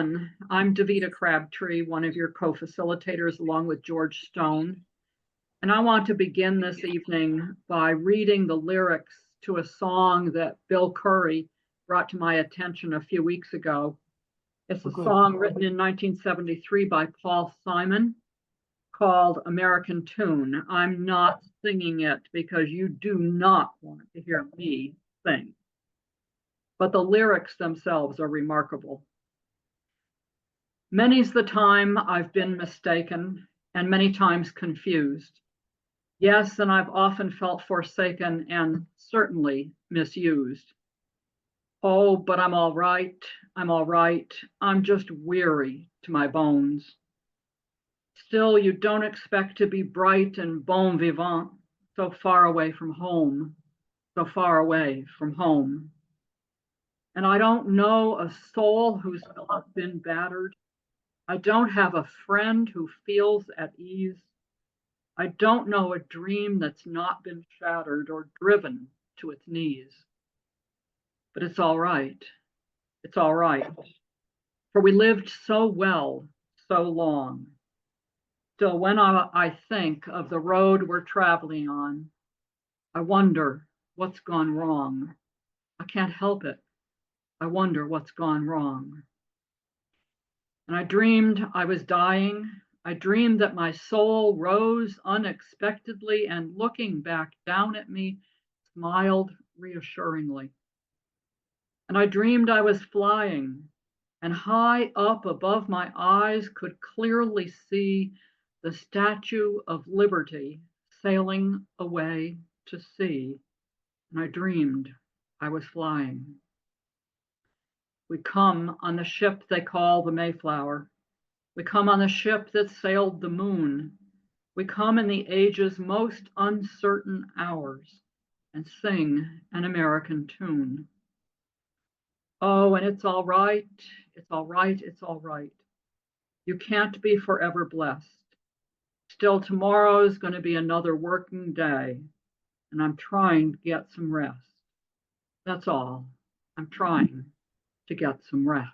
begin. I'm Davita Crabtree, one of your co-facilitators, along with George Stone. And I want to begin this evening by reading the lyrics to a song that Bill Curry brought to my attention a few weeks ago. It's a song written in 1973 by Paul Simon called American Tune. I'm not singing it because you do not want to hear me sing. But the lyrics themselves are remarkable. Many's the time I've been mistaken and many times confused. Yes, and I've often felt forsaken and certainly misused. Oh, but I'm all right. I'm all right. I'm just weary to my bones. Still, you don't expect to be bright and bon vivant so far away from home, so far away from home. And I don't know a soul who's not been battered. I don't have a friend who feels at ease. I don't know a dream that's not been shattered or driven to its knees. But it's all right. It's all right. For we lived so well, so long. Still, when I think of the road we're traveling on, I wonder what's gone wrong. I can't help it. I wonder what's gone wrong. And I dreamed I was dying. I dreamed that my soul rose unexpectedly and looking back down at me, smiled reassuringly. And I dreamed I was flying, and high up above my eyes could clearly see the Statue of Liberty sailing away to sea. And I dreamed I was flying. We come on the ship they call the Mayflower. We come on the ship that sailed the moon. We come in the age's most uncertain hours and sing an American tune. Oh, and it's all right. It's all right. It's all right. You can't be forever blessed. Still, tomorrow is going to be another working day, and I'm trying to get some rest. That's all. I'm trying to get some rest.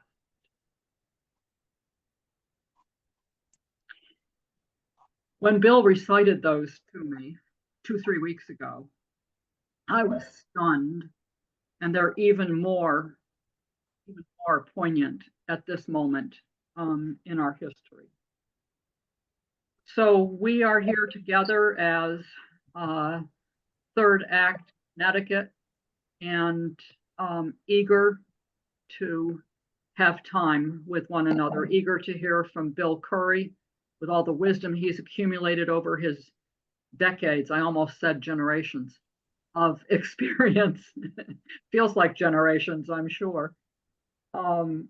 When Bill recited those to me 2-3 weeks ago, I was stunned, and they're even more poignant at this moment in our history. So we are here together as Third Act Connecticut and eager to have time with one another, eager to hear from Bill Curry with all the wisdom he's accumulated over his decades, I almost said generations, of experience. Feels like generations, I'm sure. From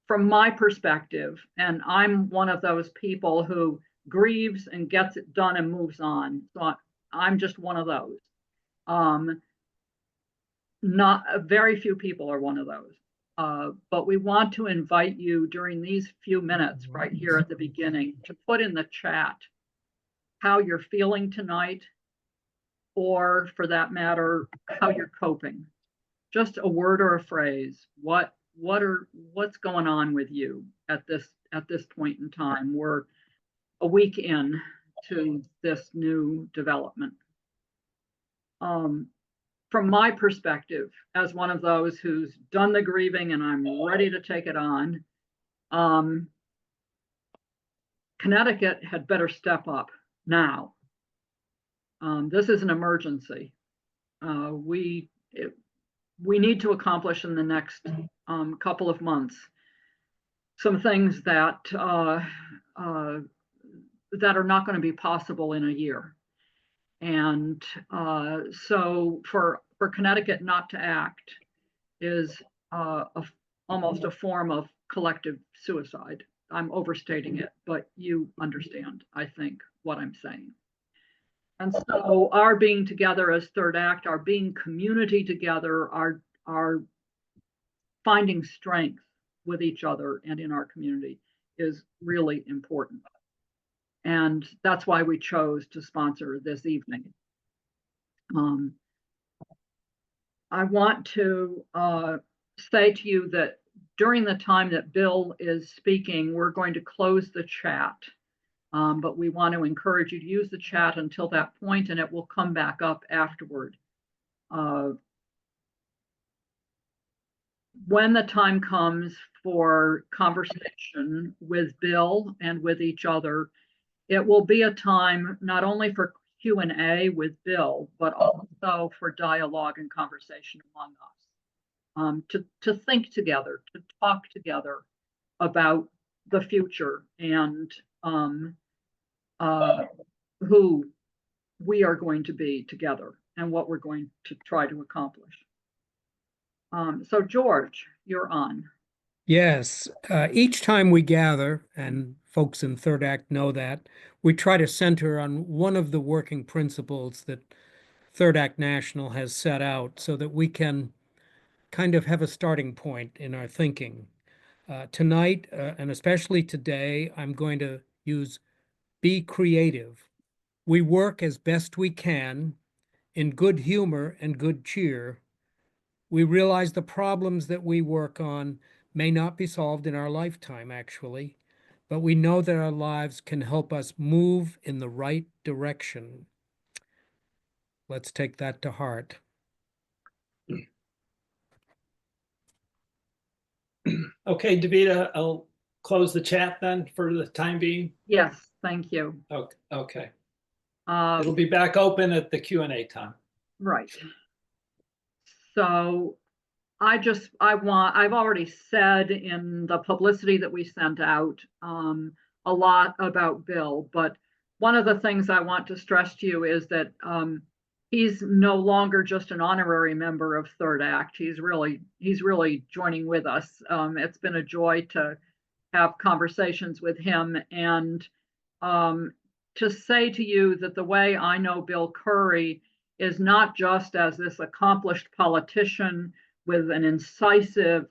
my perspective, and I'm one of those people who grieves and gets it done and moves on. So I'm just one of those. Not very few people are one of those. But we want to invite you during these few minutes right here at the beginning to put in the chat how you're feeling tonight, or for that matter, how you're coping. Just a word or a phrase. What's going on with you at this point in time? We're a week in to this new development. From my perspective, as one of those who's done the grieving and I'm ready to take it on, Connecticut had better step up now. This is an emergency. We need to accomplish in the next couple of months some things that are not going to be possible in a year. And so for Connecticut not to act is almost a form of collective suicide. I'm overstating it, but you understand, I think, what I'm saying. And so our being together as Third Act, our being community together, our finding strength with each other and in our community is really important. And that's why we chose to sponsor this evening. I want to say to you that during the time that Bill is speaking, we're going to close the chat. But we want to encourage you to use the chat until that point, and it will come back up afterward. When the time comes for conversation with Bill and with each other, it will be a time not only for Q&A with Bill, but also for dialogue and conversation among us, to think together, to talk together about the future and who we are going to be together and what we're going to try to accomplish. So George, you're on. Yes, each time we gather, and folks in Third Act know that, we try to center on one of the working principles that Third Act National has set out so that we can kind of have a starting point in our thinking. Tonight, and especially today, I'm going to use be creative. We work as best we can in good humor and good cheer. We realize the problems that we work on may not be solved in our lifetime, actually, but we know that our lives can help us move in the right direction. Let's take that to heart. Okay, Davida, I'll close the chat then for the time being. Yes, thank you. Okay. It'll be back open at the Q&A time. Right. So I've already said in the publicity that we sent out a lot about Bill, but one of the things I want to stress to you is that he's no longer just an honorary member of Third Act. He's really joining with us. It's been a joy to have conversations with him and to say to you that the way I know Bill Curry is not just as this accomplished politician with an incisive,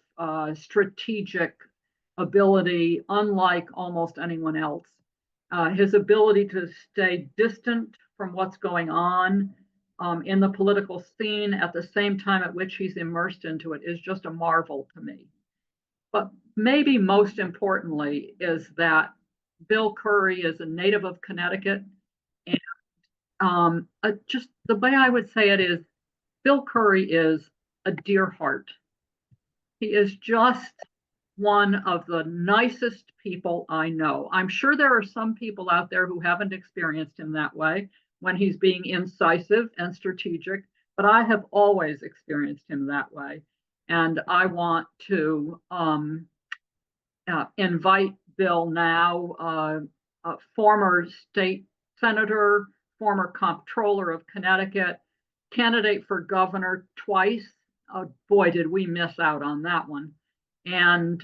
strategic ability, unlike almost anyone else. His ability to stay distant from what's going on in the political scene at the same time at which he's immersed into it is just a marvel to me. But maybe most importantly is that Bill Curry is a native of Connecticut. And just the way I would say it is, Bill Curry is a dear heart. He is just one of the nicest people I know. I'm sure there are some people out there who haven't experienced him that way when he's being incisive and strategic, but I have always experienced him that way. And I want to invite Bill now, former state senator, former comptroller of Connecticut, candidate for governor twice. Boy, did we miss out on that one. And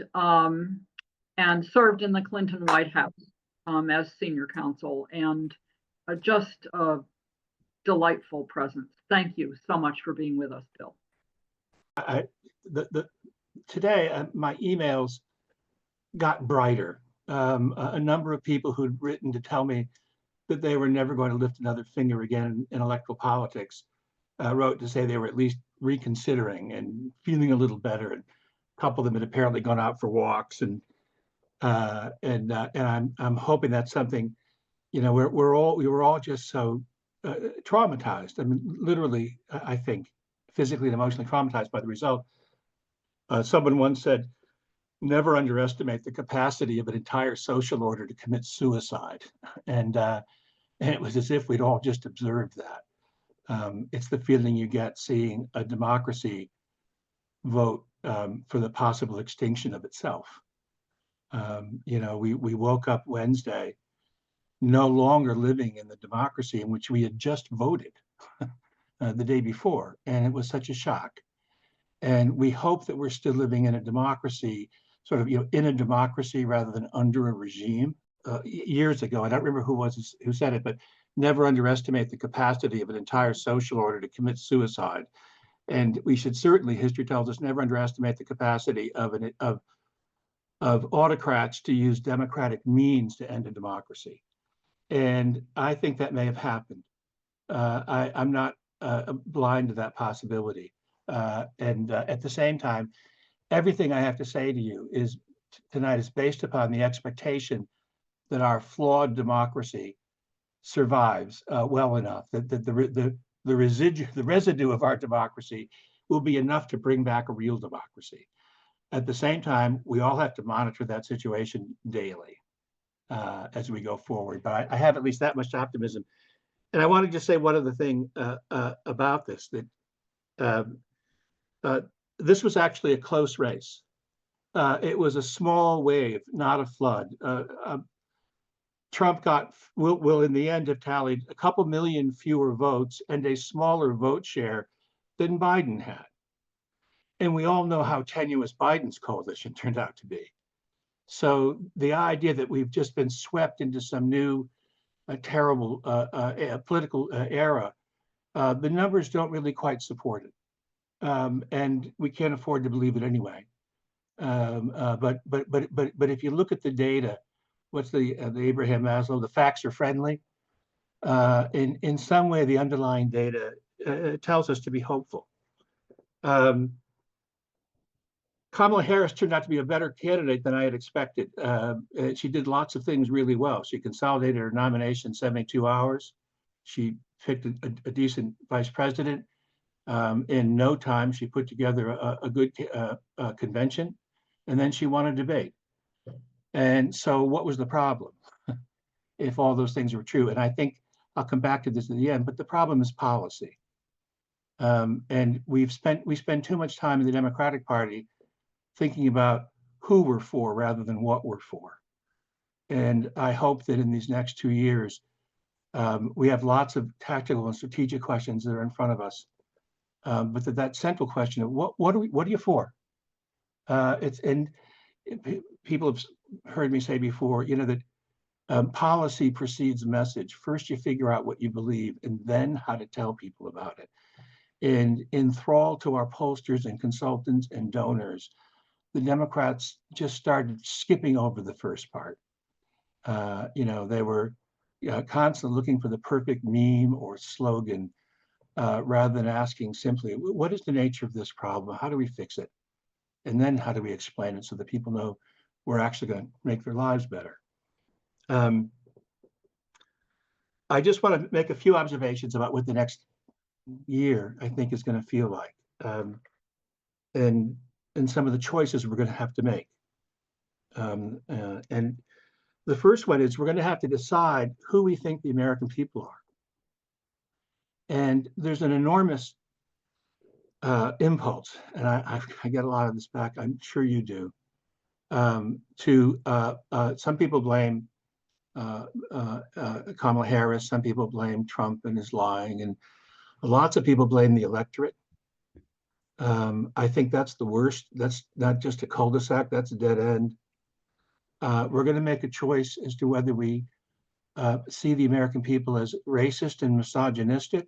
served in the Clinton White House as senior counsel, and just a delightful presence. Thank you so much for being with us, Bill. Today, my emails got brighter. A number of people who'd written to tell me that they were never going to lift another finger again in electoral politics wrote to say they were at least reconsidering and feeling a little better. And a couple of them had apparently gone out for walks, and I'm hoping that's something. You know, we were all just so traumatized. I mean, literally, I think physically and emotionally traumatized by the result. Someone once said, never underestimate the capacity of an entire social order to commit suicide. And it was as if we'd all just observed that. It's the feeling you get seeing a democracy vote for the possible extinction of itself. You know, we woke up Wednesday no longer living in the democracy in which we had just voted the day before. And it was such a shock. And we hope that we're still living in a democracy, sort of, you know, in a democracy rather than under a regime. Years ago, I don't remember who said it, but never underestimate the capacity of an entire social order to commit suicide. And we should certainly, history tells us, never underestimate the capacity of autocrats to use democratic means to end a democracy. And I think that may have happened. I'm not blind to that possibility. And at the same time, everything I have to say to you tonight is based upon the expectation that our flawed democracy survives well enough, that the residue of our democracy will be enough to bring back a real democracy. At the same time, we all have to monitor that situation daily as we go forward. But I have at least that much optimism. And I want to just say one other thing about this, that this was actually a close race. It was a small wave, not a flood. Trump will in the end have tallied a couple million fewer votes and a smaller vote share than Biden had. And we all know how tenuous Biden's coalition turned out to be. So the idea that we've just been swept into some new terrible political era, the numbers don't really quite support it. And we can't afford to believe it anyway. But if you look at the data, what's the Abraham Maslow, the facts are friendly. In some way, the underlying data tells us to be hopeful. Kamala Harris turned out to be a better candidate than I had expected. She did lots of things really well. She consolidated her nomination in 72 hours. She picked a decent vice president. In no time, she put together a good convention, and then she won a debate. And so what was the problem if all those things were true? And I think I'll come back to this at the end, but the problem is policy. And we spend too much time in the Democratic Party thinking about who we're for rather than what we're for. And I hope that in these next 2 years, we have lots of tactical and strategic questions that are in front of us. But that central question of what are you for? People have heard me say before, that policy precedes message. First, you figure out what you believe, and then how to tell people about it. And in thrall to our pollsters and consultants and donors, the Democrats just started skipping over the first part. They were constantly looking for the perfect meme or slogan rather than asking simply, what is the nature of this problem? How do we fix it? And then how do we explain it so that people know we're actually going to make their lives better? I just want to make a few observations about what the next year, I think, is going to feel like. And some of the choices we're going to have to make. And the first one is we're going to have to decide who we think the American people are. And there's an enormous impulse, and I get a lot of this back, I'm sure you do, some people blame Kamala Harris, some people blame Trump and his lying, and lots of people blame the electorate. I think that's the worst. That's not just a cul-de-sac, that's a dead end. We're going to make a choice as to whether we see the American people as racist and misogynistic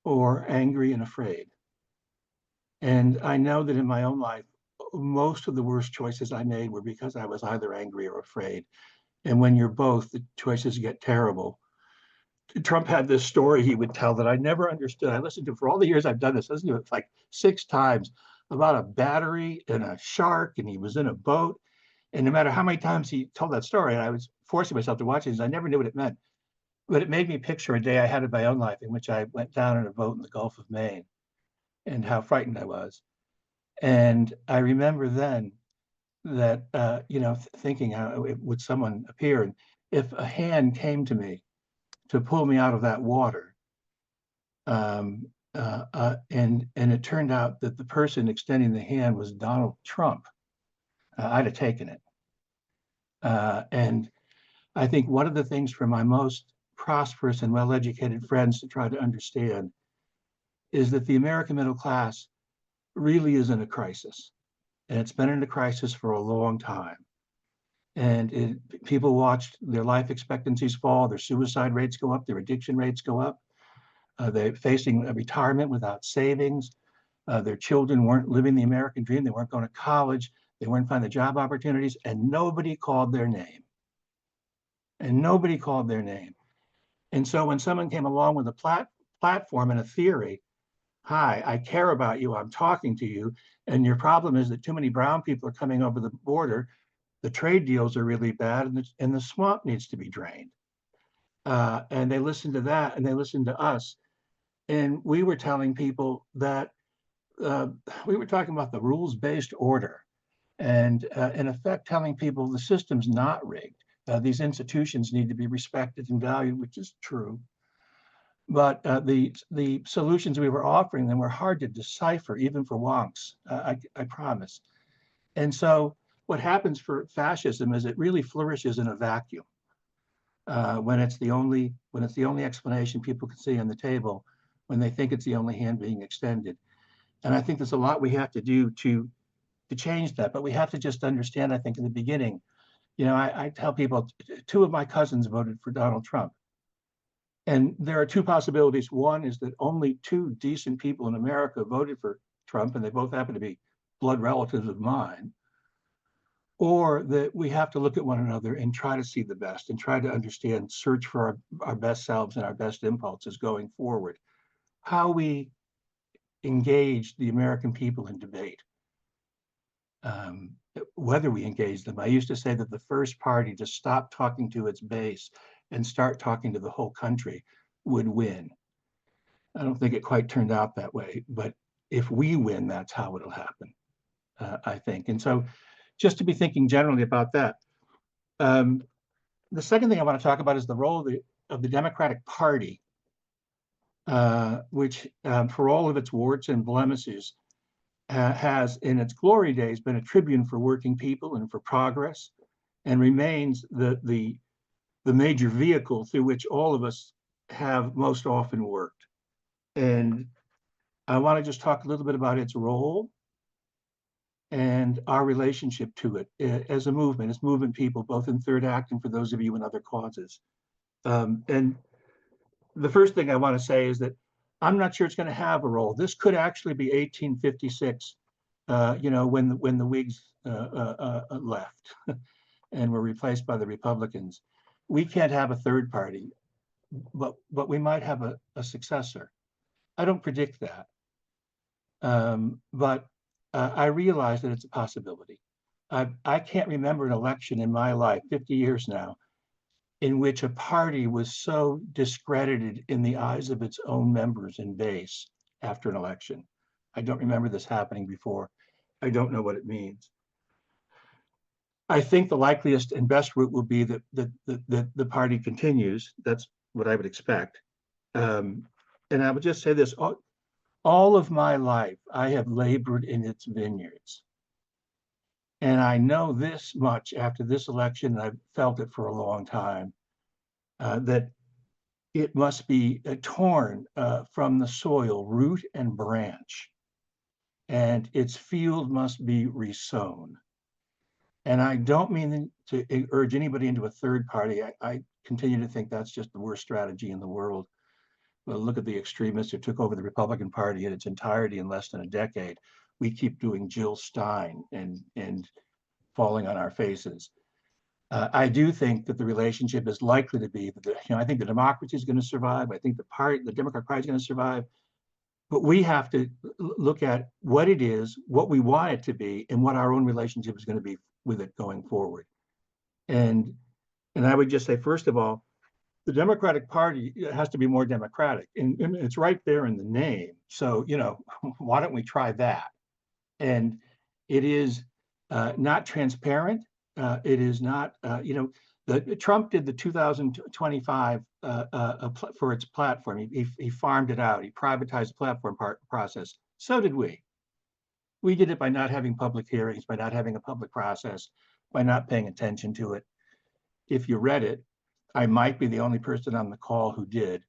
or angry and afraid. And I know that in my own life, most of the worst choices I made were because I was either angry or afraid. And when you're both, the choices get terrible. Trump had this story he would tell that I never understood. I listened to for all the years I've done this, I listened to it like 6 times about a battery and a shark, and he was in a boat. And no matter how many times he told that story, and I was forcing myself to watch it, I never knew what it meant. But it made me picture a day I had in my own life in which I went down in a boat in the Gulf of Maine and how frightened I was. And I remember then that, thinking, would someone appear? And if a hand came to me to pull me out of that water, and it turned out that the person extending the hand was Donald Trump, I'd have taken it. And I think one of the things for my most prosperous and well-educated friends to try to understand is that the American middle class really is in a crisis. And it's been in a crisis for a long time. And people watched their life expectancies fall, their suicide rates go up, their addiction rates go up. They're facing a retirement without savings. Their children weren't living the American dream. They weren't going to college. They weren't finding job opportunities, and nobody called their name. And so when someone came along with a platform and a theory hi, I care about you, I'm talking to you, and your problem is that too many brown people are coming over the border. The trade deals are really bad, and the swamp needs to be drained. And they listened to that, and they listened to us. And we were telling people that we were talking about the rules-based order, and in effect telling people the system's not rigged. These institutions need to be respected and valued, which is true. But the solutions we were offering them were hard to decipher, even for wonks, I promise. And so what happens for fascism is it really flourishes in a vacuum. When it's the only explanation people can see on the table, when they think it's the only hand being extended. And I think there's a lot we have to do to change that, but we have to just understand, I think in the beginning, I tell people, two of my cousins voted for Donald Trump. And there are two possibilities. One is that only two decent people in America voted for Trump, and they both happen to be blood relatives of mine. Or that we have to look at one another and try to see the best and try to understand, search for our best selves and our best impulses going forward. How we engage the American people in debate. Whether we engage them. I used to say that the first party to stop talking to its base and start talking to the whole country would win. I don't think it quite turned out that way, but if we win, that's how it'll happen, I think. And so just to be thinking generally about that. The second thing I want to talk about is the role of the Democratic Party, which for all of its warts and blemishes, has in its glory days been a tribune for working people and for progress, and remains the major vehicle through which all of us have most often worked. And I want to just talk a little bit about its role and our relationship to it as a movement, as movement people, both in Third Act and for those of you in other causes. And the first thing I want to say is that I'm not sure it's going to have a role. This could actually be 1856, when the Whigs left and were replaced by the Republicans. We can't have a third party, but we might have a successor. I don't predict that, but I realize that it's a possibility. I can't remember an election in my life, 50 years now, in which a party was so discredited in the eyes of its own members and base after an election. I don't remember this happening before. I don't know what it means. I think the likeliest and best route will be that the party continues. That's what I would expect. And I would just say this, all of my life, I have labored in its vineyards. And I know this much after this election, and I've felt it for a long time, that it must be torn from the soil, root and branch, and its field must be resown. And I don't mean to urge anybody into a third party. I continue to think that's just the worst strategy in the world. Well, look at the extremists who took over the Republican Party in its entirety in less than a decade. We keep doing Jill Stein and falling on our faces. I do think that the relationship is likely to be that I think the democracy is going to survive. I think the Democratic Party is going to survive. But we have to look at what it is, what we want it to be, and what our own relationship is going to be with it going forward. And I would just say, first of all, the Democratic Party has to be more democratic, and it's right there in the name. So, why don't we try that? And it is not transparent. It is not, Trump did the 2025 for its platform. He farmed it out. He privatized the platform process. So did we. We did it by not having public hearings, by not having a public process, by not paying attention to it. If you read it, I might be the only person on the call who did.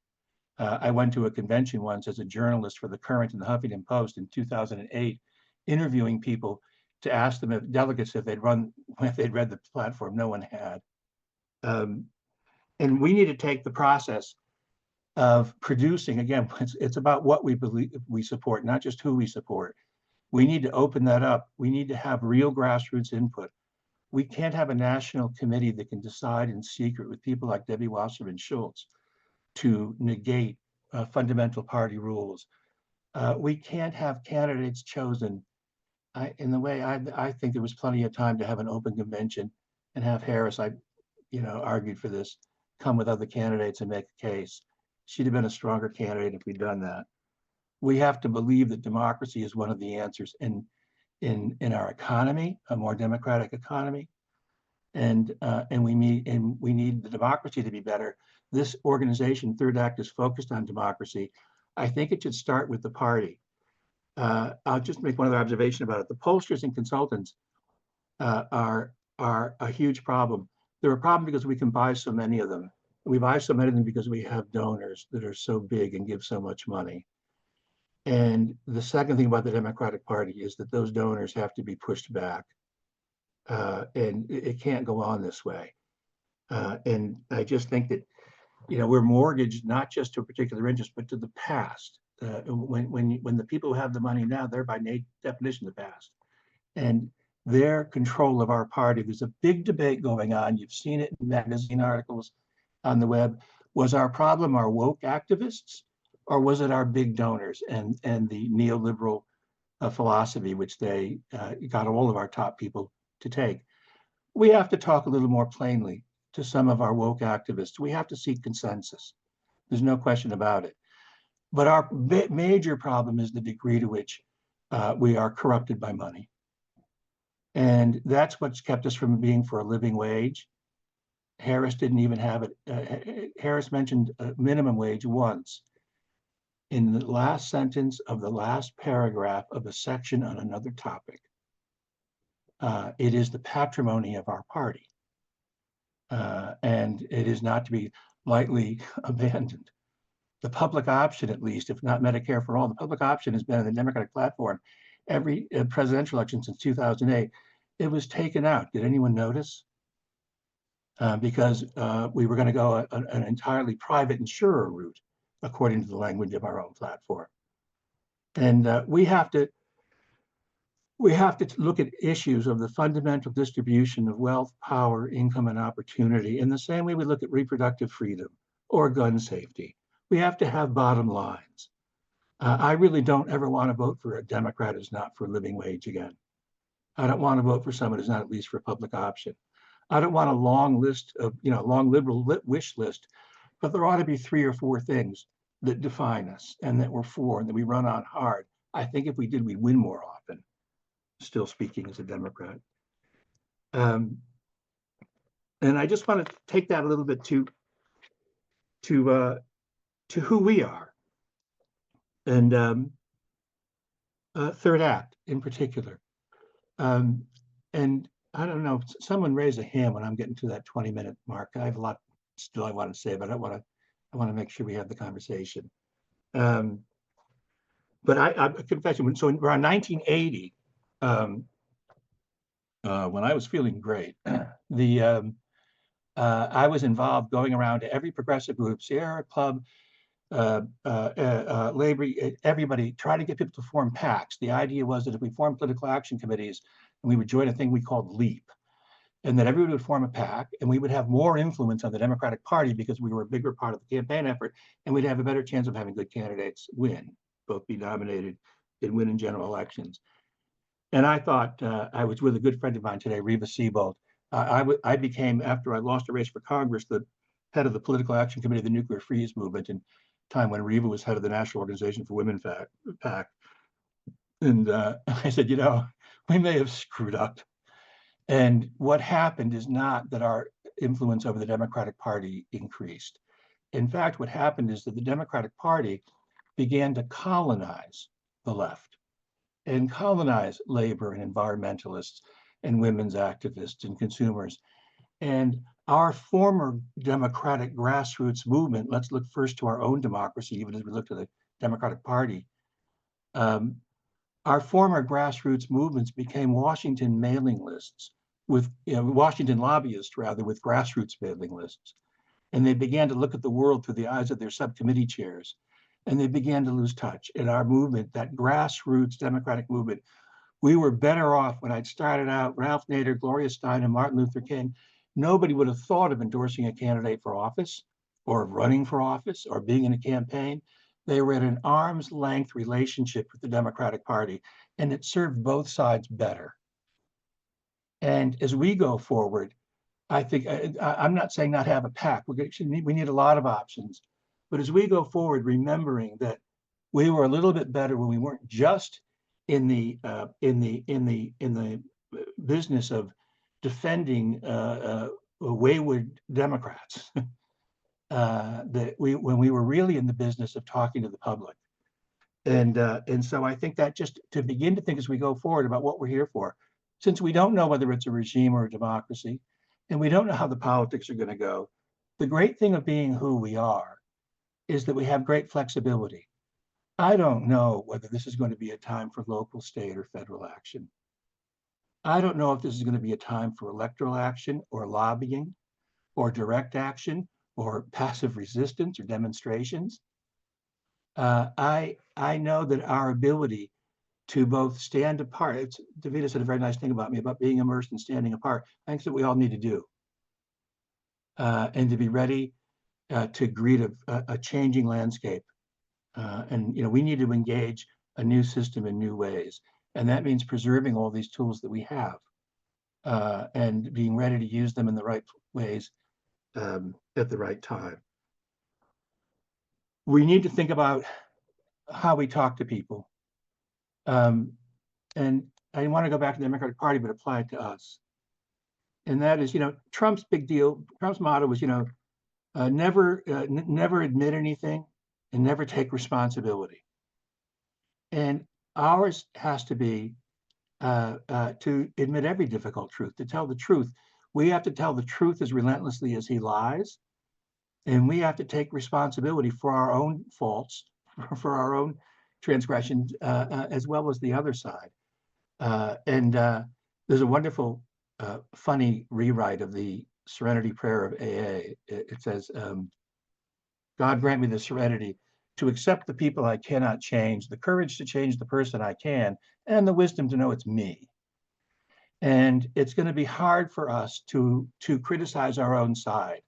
I went to a convention once as a journalist for The Current and the Huffington Post in 2008, interviewing people to ask them, delegates, if they'd read the platform. No one had. And we need to take the process of producing, again, it's about what we believe we support, not just who we support. We need to open that up. We need to have real grassroots input. We can't have a national committee that can decide in secret with people like Debbie Wasserman Schultz to negate fundamental party rules. we can't have candidates chosen. In the way I think there was plenty of time to have an open convention and have Harris, argued for this, come with other candidates and make a case. She'd have been a stronger candidate if we'd done that. We have to believe that democracy is one of the answers in our economy, a more democratic economy, and we need the democracy to be better. This organization, Third Act, is focused on democracy. I think it should start with the party. I'll just make one other observation about it. The pollsters and consultants are a huge problem. They're a problem because we can buy so many of them. We buy so many of them because we have donors that are so big and give so much money. And the second thing about the Democratic Party is that those donors have to be pushed back. And it can't go on this way. And I just think that, we're mortgaged not just to a particular interest, but to the past. When the people who have the money now, they're by definition the past. And their control of our party, there's a big debate going on. You've seen it in magazine articles on the web. Was our problem our woke activists, or was it our big donors and the neoliberal philosophy, which they got all of our top people to take? We have to talk a little more plainly to some of our woke activists. We have to seek consensus. There's no question about it. But our major problem is the degree to which we are corrupted by money. And that's what's kept us from being for a living wage. Harris didn't even have it. Harris mentioned a minimum wage once in the last sentence of the last paragraph of a section on another topic. It is the patrimony of our party. And it is not to be lightly abandoned. The public option, at least, if not Medicare for all, the public option has been on the Democratic platform every presidential election since 2008. It was taken out. Did anyone notice? Because we were going to go an entirely private insurer route, according to the language of our own platform. And we have to look at issues of the fundamental distribution of wealth, power, income, and opportunity in the same way we look at reproductive freedom or gun safety. We have to have bottom lines. I really don't ever want to vote for a Democrat who's not for a living wage again. I don't want to vote for someone who's not at least for a public option. I don't want a long list of, long liberal wish list, but there ought to be 3 or 4 things that define us and that we're for and that we run on hard. I think if we did, we'd win more often. Still speaking as a Democrat. And I just want to take that a little bit to who we are. And Third Act in particular. And I don't know, someone raise a hand when I'm getting to that 20-minute mark. I have a lot still I want to say, but I want to make sure we have the conversation. But I confession, so around 1980, when I was feeling great, I was involved going around to every progressive group, Sierra Club, labor, everybody, trying to get people to form PACs. The idea was that if we formed political action committees, and we would join a thing we called LEAP, and that everyone would form a PAC, and we would have more influence on the Democratic Party because we were a bigger part of the campaign effort, and we'd have a better chance of having good candidates win, both be nominated and win in general elections. And I thought, I was with a good friend of mine today, Reva Siebold. I became, after I lost a race for Congress, the head of the Political Action Committee of the Nuclear Freeze Movement, in time when Reva was head of the National Organization for Women PAC. And I said, we may have screwed up. And what happened is not that our influence over the Democratic Party increased. In fact, what happened is that the Democratic Party began to colonize the left and colonize labor and environmentalists and women's activists and consumers. And our former democratic grassroots movement, let's look first to our own democracy, even as we look to the Democratic Party. Our former grassroots movements became Washington mailing lists with, Washington lobbyists rather, with grassroots mailing lists. And they began to look at the world through the eyes of their subcommittee chairs. And they began to lose touch. And our movement, that grassroots democratic movement, we were better off when I'd started out, Ralph Nader, Gloria Steinem, Martin Luther King. Nobody would have thought of endorsing a candidate for office or running for office or being in a campaign. They were at an arm's length relationship with the Democratic Party, and it served both sides better. And as we go forward, I think I'm not saying not have a pact. We need a lot of options, but as we go forward, remembering that we were a little bit better when we weren't just in the business of defending wayward Democrats. When we were really in the business of talking to the public. And so I think that just to begin to think as we go forward about what we're here for, since we don't know whether it's a regime or a democracy, and we don't know how the politics are going to go, the great thing of being who we are is that we have great flexibility. I don't know whether this is going to be a time for local, state, or federal action. I don't know if this is going to be a time for electoral action or lobbying or direct action or passive resistance or demonstrations. I know that our ability to both stand apart, Davida said a very nice thing about me about being immersed and standing apart. I think that we all need to do. And to be ready to greet a changing landscape. And we need to engage a new system in new ways. And that means preserving all these tools that we have and being ready to use them in the right ways at the right time. We need to think about how we talk to people. And I want to go back to the Democratic Party, but apply it to us. And that is, Trump's big deal, Trump's motto was, never admit anything and never take responsibility. And ours has to be to admit every difficult truth, to tell the truth. We have to tell the truth as relentlessly as he lies. And we have to take responsibility for our own faults, for our own transgressions, as well as the other side. And there's a wonderful, funny rewrite of the Serenity Prayer of AA. It says, God grant me the serenity to accept the people I cannot change, the courage to change the person I can, and the wisdom to know it's me. And it's going to be hard for us to criticize our own side.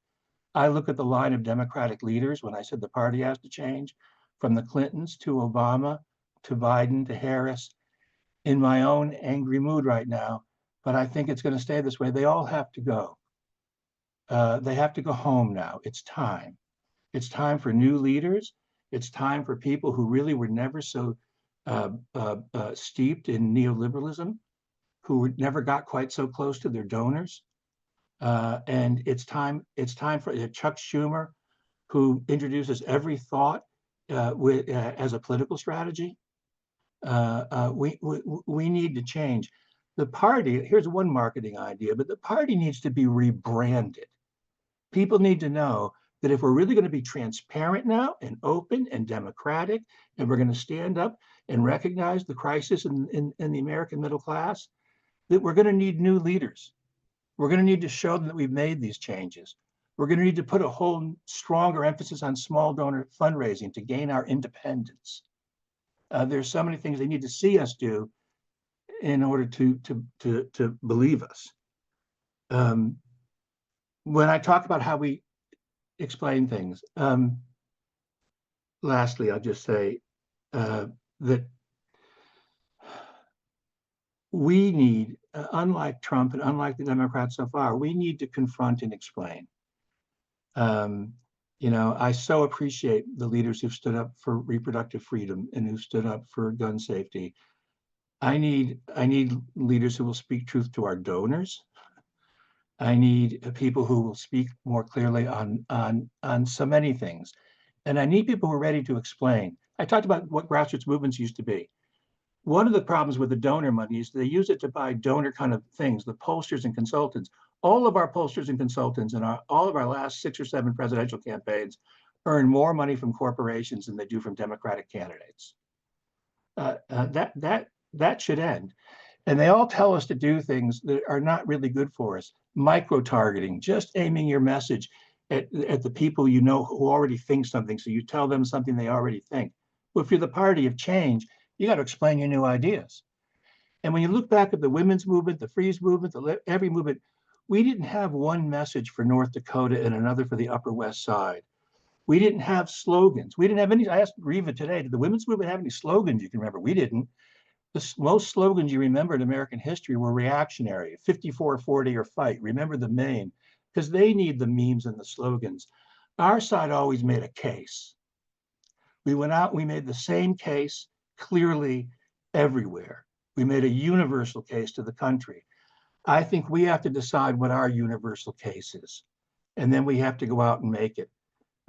I look at the line of Democratic leaders when I said the party has to change, from the Clintons to Obama to Biden to Harris, in my own angry mood right now, but I think it's going to stay this way. They all have to go. They have to go home now. It's time. It's time for new leaders. It's time for people who really were never so steeped in neoliberalism, who never got quite so close to their donors. And it's time for Chuck Schumer, who introduces every thought as a political strategy. We need to change. The party, here's one marketing idea, but the party needs to be rebranded. People need to know that if we're really going to be transparent now and open and democratic, and we're going to stand up and recognize the crisis in the American middle class, that we're going to need new leaders. We're going to need to show them that we've made these changes. We're going to need to put a whole stronger emphasis on small donor fundraising to gain our independence. There's so many things they need to see us do in order to believe us. When I talk about how we explain things, lastly, I'll just say that we need, unlike Trump and unlike the Democrats so far, we need to confront and explain. I so appreciate the leaders who've stood up for reproductive freedom and who stood up for gun safety. I need leaders who will speak truth to our donors. I need people who will speak more clearly on so many things. And I need people who are ready to explain. I talked about what grassroots movements used to be. One of the problems with the donor money is they use it to buy donor kind of things, the pollsters and consultants. All of our pollsters and consultants in all of our last 6 or 7 presidential campaigns earn more money from corporations than they do from Democratic candidates. That should end. And they all tell us to do things that are not really good for us. Micro-targeting, just aiming your message at the people who already think something, so you tell them something they already think. Well, if you're the party of change, you got to explain your new ideas. And when you look back at the women's movement, the freeze movement, every movement, we didn't have one message for North Dakota and another for the Upper West Side. We didn't have slogans. We didn't have any. I asked Reva today, did the women's movement have any slogans you can remember? We didn't. Most slogans you remember in American history were reactionary, 54-40 or fight. Remember the Maine, because they need the memes and the slogans. Our side always made a case. We went out, we made the same case clearly everywhere. We made a universal case to the country. I think we have to decide what our universal case is. And then we have to go out and make it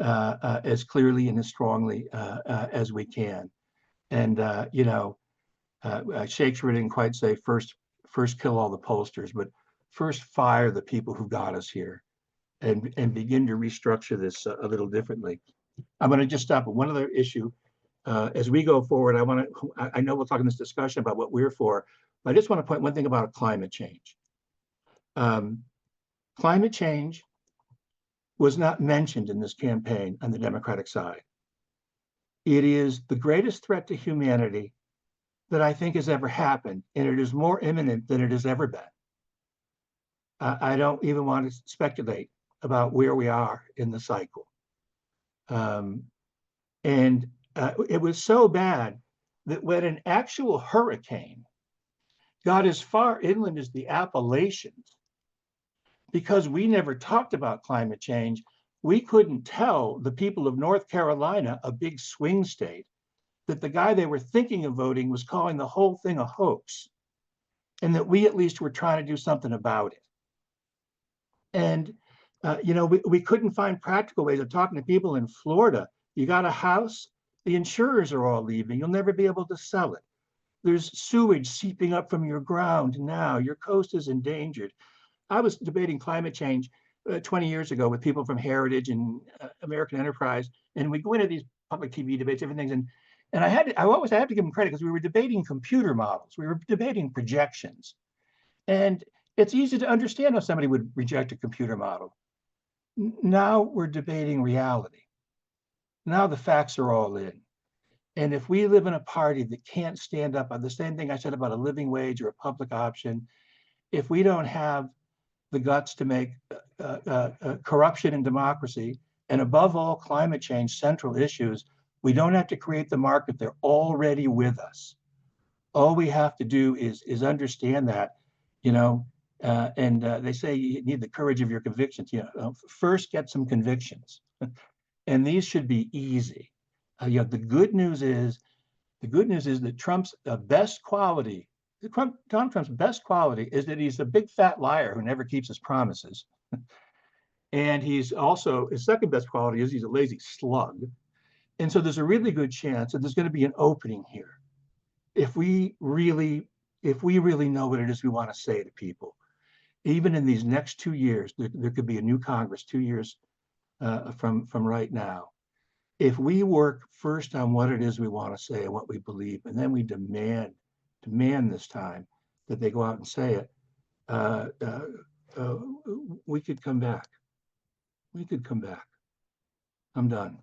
as clearly and as strongly as we can. And, Shakespeare didn't quite say first kill all the pollsters, but first fire the people who got us here and begin to restructure this a little differently. I'm going to just stop at one other issue. As we go forward, I know we'll talk in this discussion about what we're for, but I just want to point one thing about climate change. Climate change was not mentioned in this campaign on the Democratic side. It is the greatest threat to humanity that I think has ever happened, and it is more imminent than it has ever been. I don't even want to speculate about where we are in the cycle. It was so bad that when an actual hurricane got as far inland as the Appalachians, because we never talked about climate change, we couldn't tell the people of North Carolina, a big swing state, that the guy they were thinking of voting was calling the whole thing a hoax, and that we at least were trying to do something about it. And we couldn't find practical ways of talking to people in Florida. You got a house, the insurers are all leaving. You'll never be able to sell it. There's sewage seeping up from your ground now. Your coast is endangered. I was debating climate change 20 years ago with people from Heritage and American Enterprise, and we go into these public TV debates, different things, and I always have to give them credit because we were debating computer models. We were debating projections. And it's easy to understand how somebody would reject a computer model. Now we're debating reality. Now the facts are all in. And if we live in a party that can't stand up on the same thing I said about a living wage or a public option, if we don't have the guts to make corruption and democracy, and above all, climate change central issues, we don't have to create the market. They're already with us. All we have to do is understand that, and they say you need the courage of your convictions. First get some convictions, and these should be easy. The good news is that Trump's best quality, Donald Trump's best quality is that he's a big fat liar who never keeps his promises. And he's also, his second best quality is he's a lazy slug. And so there's a really good chance that there's going to be an opening here. If we really know what it is we want to say to people, even in these next 2 years, there could be a new Congress 2 years from right now. If we work first on what it is we want to say and what we believe, and then we demand this time that they go out and say it, we could come back. We could come back. I'm done.